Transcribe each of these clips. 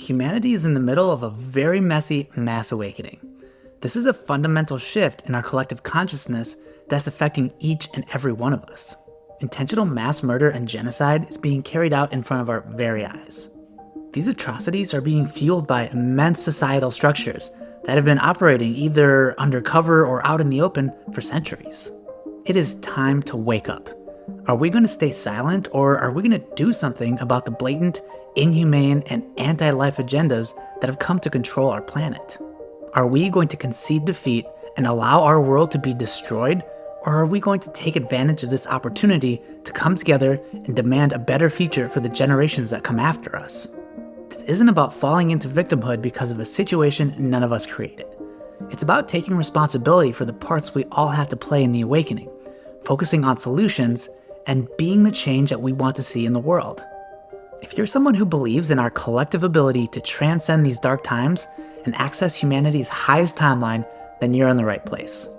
Humanity is in the middle of a very messy mass awakening. This is a fundamental shift in our collective consciousness that's affecting each and every one of us. Intentional mass murder and genocide is being carried out in front of our very eyes. These atrocities are being fueled by immense societal structures that have been operating either undercover or out in the open for centuries. It is time to wake up. Are we going to stay silent, or are we going to do something about the blatant, inhumane, and anti-life agendas that have come to control our planet? Are we going to concede defeat and allow our world to be destroyed, or are we going to take advantage of this opportunity to come together and demand a better future for the generations that come after us? This isn't about falling into victimhood because of a situation none of us created. It's about taking responsibility for the parts we all have to play in the awakening, focusing on solutions, and being the change that we want to see in the world. If you're someone who believes in our collective ability to transcend these dark times and access humanity's highest timeline, then you're in the right place.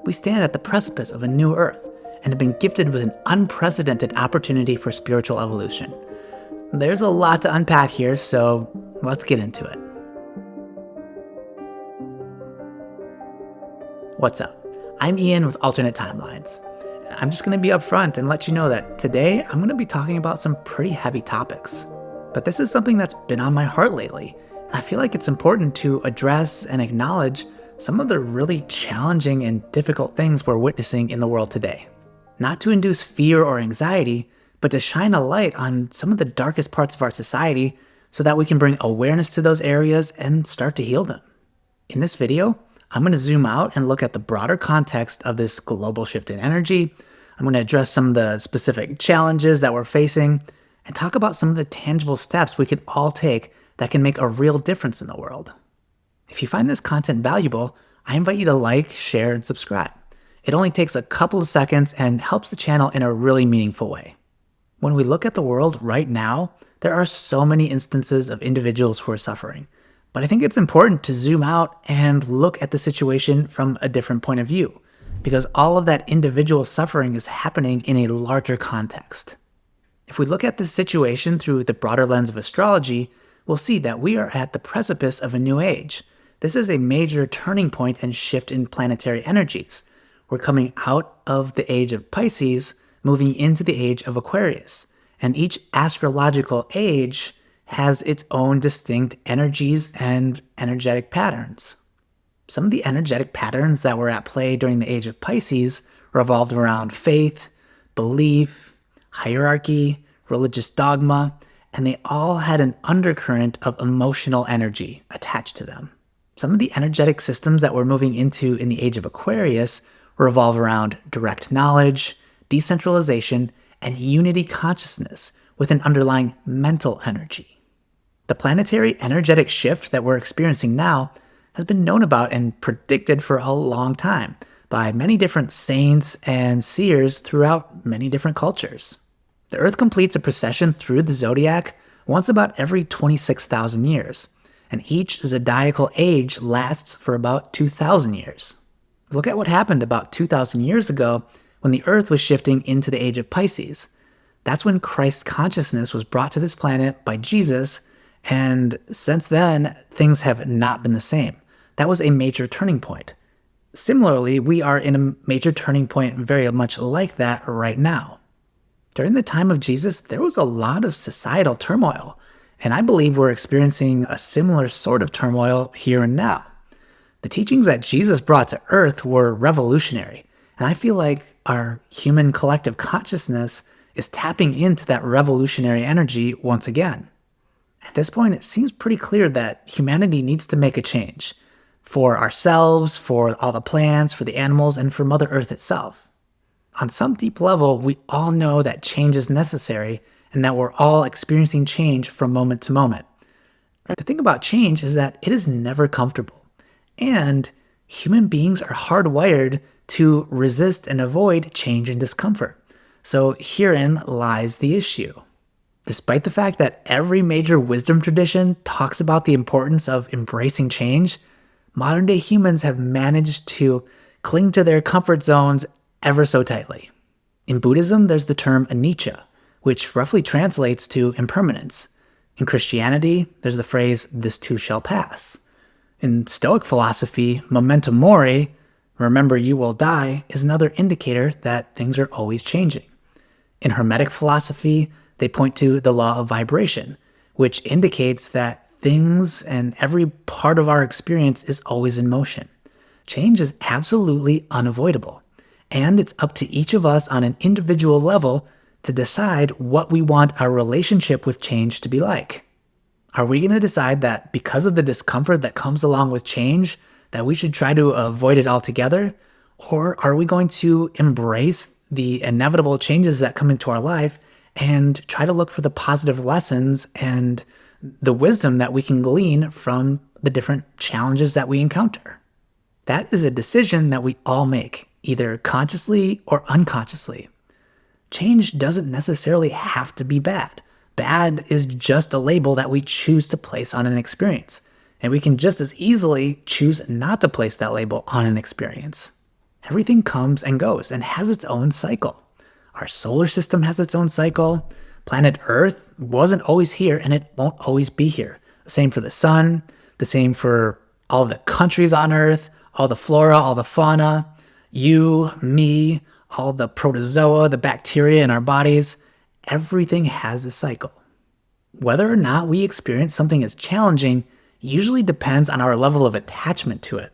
We stand at the precipice of a new Earth and have been gifted with an unprecedented opportunity for spiritual evolution. There's a lot to unpack here, so let's get into it. What's up? I'm Ian with Alternate Timelines. I'm just going to be upfront and let you know that today I'm going to be talking about some pretty heavy topics. But this is something that's been on my heart lately, and I feel like it's important to address and acknowledge some of the really challenging and difficult things we're witnessing in the world today. Not to induce fear or anxiety, but to shine a light on some of the darkest parts of our society so that we can bring awareness to those areas and start to heal them. In this video, I'm going to zoom out and look at the broader context of this global shift in energy. I'm going to address some of the specific challenges that we're facing and talk about some of the tangible steps we could all take that can make a real difference in the world. If you find this content valuable, I invite you to like, share, and subscribe. It only takes a couple of seconds and helps the channel in a really meaningful way. When we look at the world right now, there are so many instances of individuals who are suffering. But I think it's important to zoom out and look at the situation from a different point of view, because all of that individual suffering is happening in a larger context. If we look at this situation through the broader lens of astrology, we'll see that we are at the precipice of a new age. This is a major turning point and shift in planetary energies. We're coming out of the age of Pisces, moving into the age of Aquarius, and each astrological age has its own distinct energies and energetic patterns. Some of the energetic patterns that were at play during the age of Pisces revolved around faith, belief, hierarchy, religious dogma, and they all had an undercurrent of emotional energy attached to them. Some of the energetic systems that we're moving into in the age of Aquarius revolve around direct knowledge, decentralization, and unity consciousness with an underlying mental energy. The planetary energetic shift that we're experiencing now has been known about and predicted for a long time by many different saints and seers throughout many different cultures. The Earth completes a precession through the zodiac once about every 26,000 years, and each zodiacal age lasts for about 2,000 years. Look at what happened about 2,000 years ago when the Earth was shifting into the age of Pisces. That's when Christ consciousness was brought to this planet by Jesus, and since then, things have not been the same. That was a major turning point. Similarly, we are in a major turning point very much like that right now. During the time of Jesus, there was a lot of societal turmoil, and I believe we're experiencing a similar sort of turmoil here and now. The teachings that Jesus brought to Earth were revolutionary, and I feel like our human collective consciousness is tapping into that revolutionary energy once again. At this point, it seems pretty clear that humanity needs to make a change for ourselves, for all the plants, for the animals, and for Mother Earth itself. On some deep level, we all know that change is necessary and that we're all experiencing change from moment to moment. The thing about change is that it is never comfortable, and human beings are hardwired to resist and avoid change and discomfort. So herein lies the issue. Despite the fact that every major wisdom tradition talks about the importance of embracing change, modern-day humans have managed to cling to their comfort zones ever so tightly. In Buddhism, there's the term anicca, which roughly translates to impermanence. In Christianity, there's the phrase, "this too shall pass." In Stoic philosophy, memento mori, remember you will die, is another indicator that things are always changing. In Hermetic philosophy, they point to the law of vibration, which indicates that things and every part of our experience is always in motion. Change is absolutely unavoidable, and it's up to each of us on an individual level to decide what we want our relationship with change to be like. Are we going to decide that because of the discomfort that comes along with change, that we should try to avoid it altogether? Or are we going to embrace the inevitable changes that come into our life and try to look for the positive lessons and the wisdom that we can glean from the different challenges that we encounter? That is a decision that we all make, either consciously or unconsciously. Change doesn't necessarily have to be bad. Bad is just a label that we choose to place on an experience, and we can just as easily choose not to place that label on an experience. Everything comes and goes and has its own cycle. Our solar system has its own cycle. Planet Earth wasn't always here, and it won't always be here. The same for the sun, the same for all the countries on Earth, all the flora, all the fauna, you, me, all the protozoa, the bacteria in our bodies. Everything has a cycle. Whether or not we experience something as challenging usually depends on our level of attachment to it.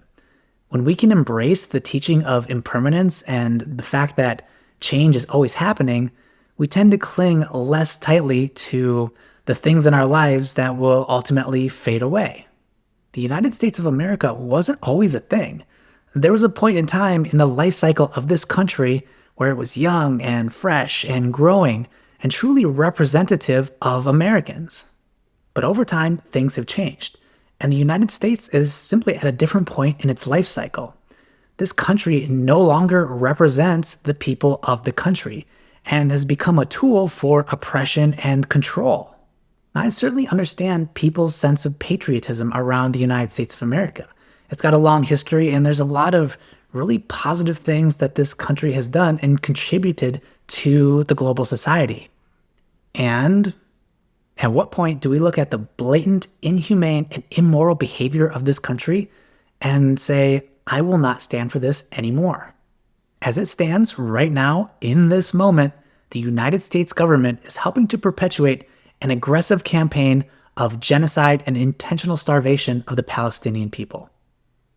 When we can embrace the teaching of impermanence and the fact that change is always happening, we tend to cling less tightly to the things in our lives that will ultimately fade away. The United States of America wasn't always a thing. There was a point in time in the life cycle of this country where it was young and fresh and growing and truly representative of Americans. But over time, things have changed, and the United States is simply at a different point in its life cycle. This country no longer represents the people of the country and has become a tool for oppression and control. I certainly understand people's sense of patriotism around the United States of America. It's got a long history, and there's a lot of really positive things that this country has done and contributed to the global society. And at what point do we look at the blatant, inhumane, and immoral behavior of this country and say, I will not stand for this anymore? As it stands right now, in this moment, the United States government is helping to perpetuate an aggressive campaign of genocide and intentional starvation of the Palestinian people.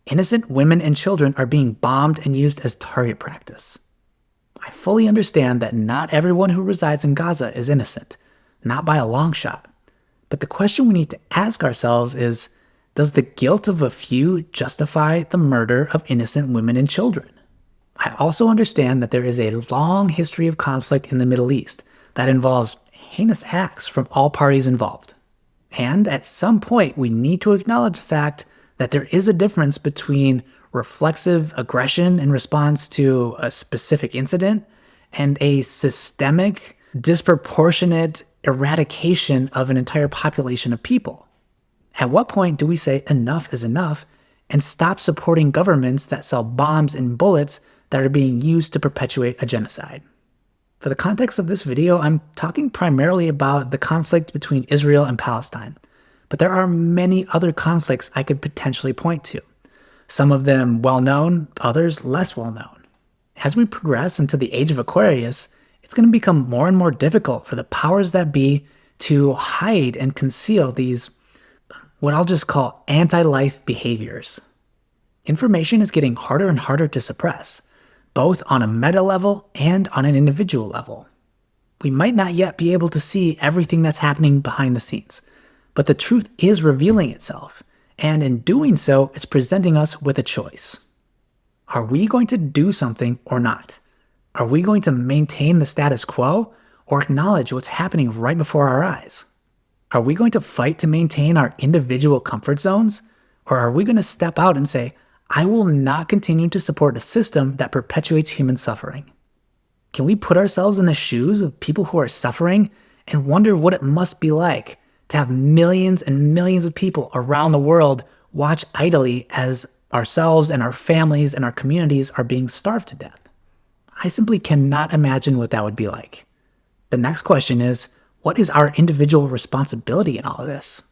Innocent women and children are being bombed and used as target practice. I fully understand that not everyone who resides in Gaza is innocent, not by a long shot. But the question we need to ask ourselves is, does the guilt of a few justify the murder of innocent women and children? I also understand that there is a long history of conflict in the Middle East that involves heinous acts from all parties involved. And at some point, we need to acknowledge the fact that there is a difference between reflexive aggression in response to a specific incident and a systemic, disproportionate eradication of an entire population of people. At what point do we say enough is enough and stop supporting governments that sell bombs and bullets that are being used to perpetuate a genocide? For the context of this video, I'm talking primarily about the conflict between Israel and Palestine, but there are many other conflicts I could potentially point to. Some of them well-known, others less well-known. As we progress into the age of Aquarius, it's going to become more and more difficult for the powers that be to hide and conceal these, what I'll just call anti-life behaviors. Information is getting harder and harder to suppress, both on a meta level and on an individual level. We might not yet be able to see everything that's happening behind the scenes, but the truth is revealing itself, and in doing so, it's presenting us with a choice. Are we going to do something or not? Are we going to maintain the status quo or acknowledge what's happening right before our eyes? Are we going to fight to maintain our individual comfort zones, or are we going to step out and say, I will not continue to support a system that perpetuates human suffering? Can we put ourselves in the shoes of people who are suffering and wonder what it must be like to have millions and millions of people around the world watch idly as ourselves and our families and our communities are being starved to death? I simply cannot imagine what that would be like. The next question is, What is our individual responsibility in all of this?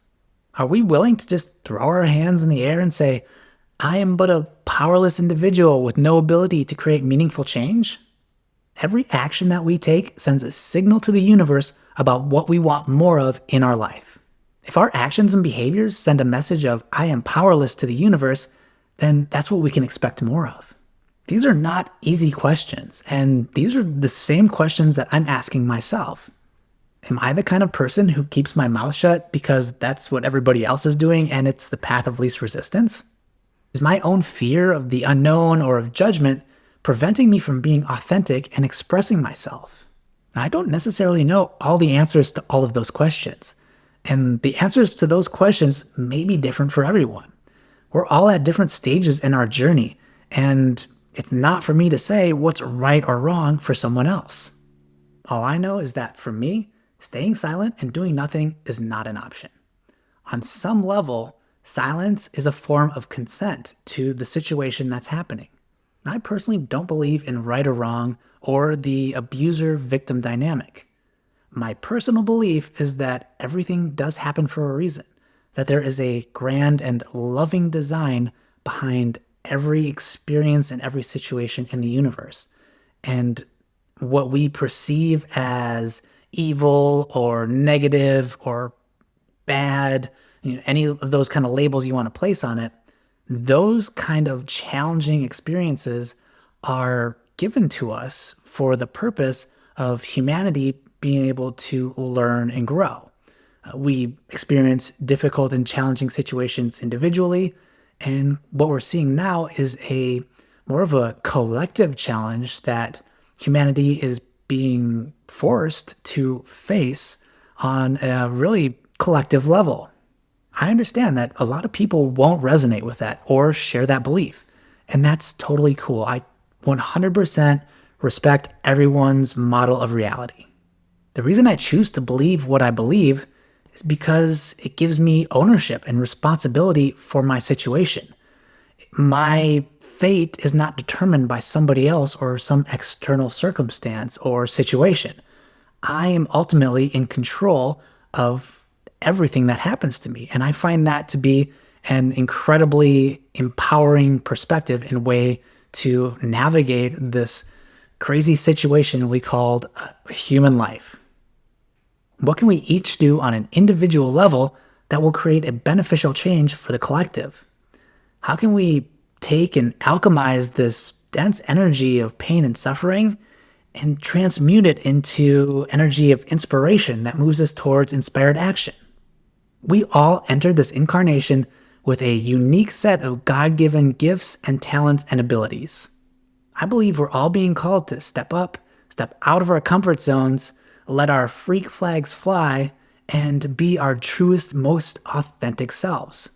Are we willing to just throw our hands in the air and say, I am but a powerless individual with no ability to create meaningful change? Every action that we take sends a signal to the universe about what we want more of in our life. If our actions and behaviors send a message of, I am powerless to the universe, then that's what we can expect more of. These are not easy questions, and these are the same questions that I'm asking myself. Am I the kind of person who keeps my mouth shut because that's what everybody else is doing and it's the path of least resistance? Is my own fear of the unknown or of judgment preventing me from being authentic and expressing myself? Now, I don't necessarily know all the answers to all of those questions, and the answers to those questions may be different for everyone. We're all at different stages in our journey, and it's not for me to say what's right or wrong for someone else. All I know is that for me, staying silent and doing nothing is not an option. On some level, silence is a form of consent to the situation that's happening. I personally don't believe in right or wrong or the abuser-victim dynamic. My personal belief is that everything does happen for a reason, that there is a grand and loving design behind every experience and every situation in the universe. And what we perceive as evil or negative or bad, any of those kind of labels you want to place on it, those kind of challenging experiences are given to us for the purpose of humanity being able to learn and grow. We experience difficult and challenging situations individually, and what we're seeing now is more of a collective challenge that humanity is being forced to face on a really collective level. I understand that a lot of people won't resonate with that or share that belief, and that's totally cool. I 100% respect everyone's model of reality. The reason I choose to believe what I believe is because it gives me ownership and responsibility for my situation. My fate is not determined by somebody else or some external circumstance or situation. I am ultimately in control of everything that happens to me. And I find that to be an incredibly empowering perspective and way to navigate this crazy situation we called human life. What can we each do on an individual level that will create a beneficial change for the collective? How can we take and alchemize this dense energy of pain and suffering and transmute it into energy of inspiration that moves us towards inspired action? We all entered this incarnation with a unique set of God-given gifts and talents and abilities. I believe we're all being called to step up, step out of our comfort zones, let our freak flags fly, and be our truest, most authentic selves.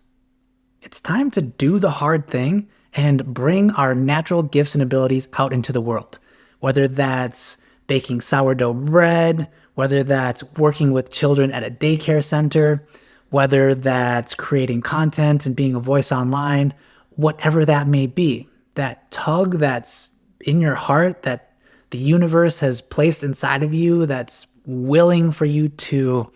It's time to do the hard thing and bring our natural gifts and abilities out into the world, whether that's baking sourdough bread, whether that's working with children at a daycare center, whether that's creating content and being a voice online, whatever that may be. That tug that's in your heart that the universe has placed inside of you that's willing for you to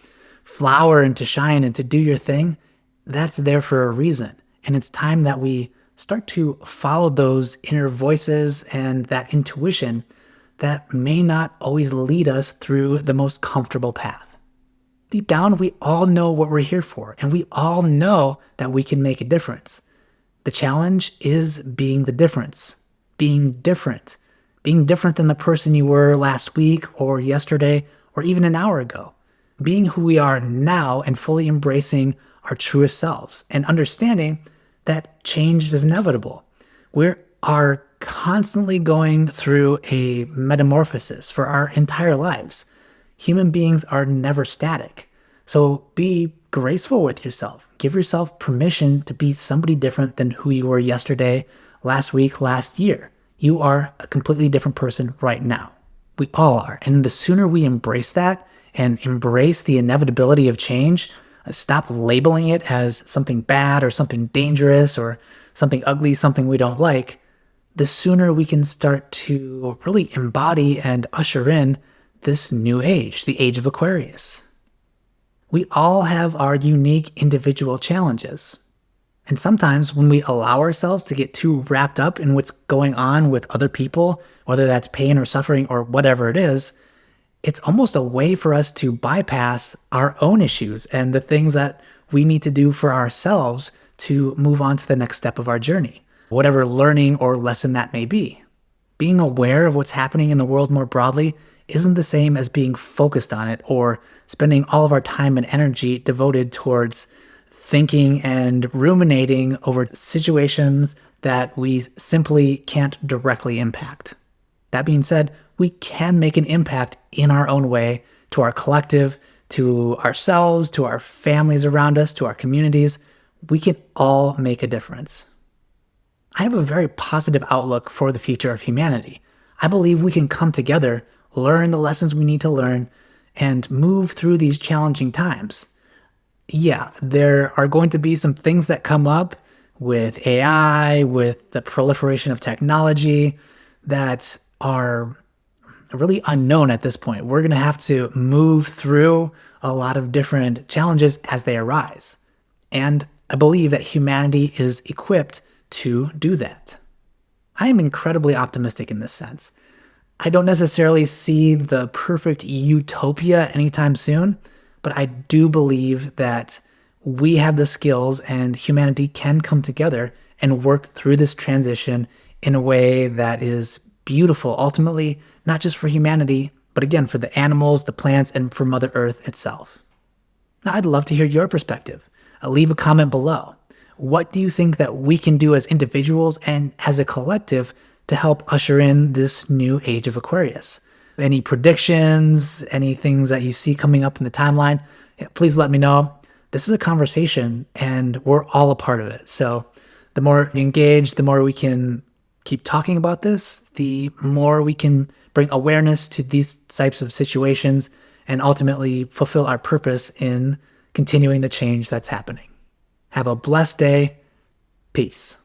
flower and to shine and to do your thing, that's there for a reason. And it's time that we start to follow those inner voices and that intuition that may not always lead us through the most comfortable path. Deep down, we all know what we're here for, and we all know that we can make a difference. The challenge is being the difference, being different than the person you were last week or yesterday or even an hour ago, being who we are now and fully embracing our truest selves and understanding that change is inevitable. We are constantly going through a metamorphosis for our entire lives. Human beings are never static. So be graceful with yourself. Give yourself permission to be somebody different than who you were yesterday, last week, last year. You are a completely different person right now. We all are. And the sooner we embrace that and embrace the inevitability of change, stop labeling it as something bad or something dangerous or something ugly, something we don't like, the sooner we can start to really embody and usher in this new age, the age of Aquarius. We all have our unique individual challenges. And sometimes when we allow ourselves to get too wrapped up in what's going on with other people, whether that's pain or suffering or whatever it is, it's almost a way for us to bypass our own issues and the things that we need to do for ourselves to move on to the next step of our journey, whatever learning or lesson that may be. Being aware of what's happening in the world more broadly isn't the same as being focused on it or spending all of our time and energy devoted towards thinking and ruminating over situations that we simply can't directly impact. That being said, we can make an impact in our own way to our collective, to ourselves, to our families around us, to our communities. We can all make a difference. I have a very positive outlook for the future of humanity. I believe we can come together, learn the lessons we need to learn, and move through these challenging times. Yeah, there are going to be some things that come up with AI, with the proliferation of technology that are really unknown at this point. We're going to have to move through a lot of different challenges as they arise. And I believe that humanity is equipped to do that. I am incredibly optimistic in this sense. I don't necessarily see the perfect utopia anytime soon, but I do believe that we have the skills and humanity can come together and work through this transition in a way that is beautiful, ultimately, not just for humanity, but again, for the animals, the plants, and for Mother Earth itself. Now, I'd love to hear your perspective. Leave a comment below. What do you think that we can do as individuals and as a collective to help usher in this new age of Aquarius? Any predictions, any things that you see coming up in the timeline? Please let me know. This is a conversation and we're all a part of it. So the more we engage, the more we can keep talking about this, the more we can bring awareness to these types of situations and ultimately fulfill our purpose in continuing the change that's happening. Have a blessed day. Peace.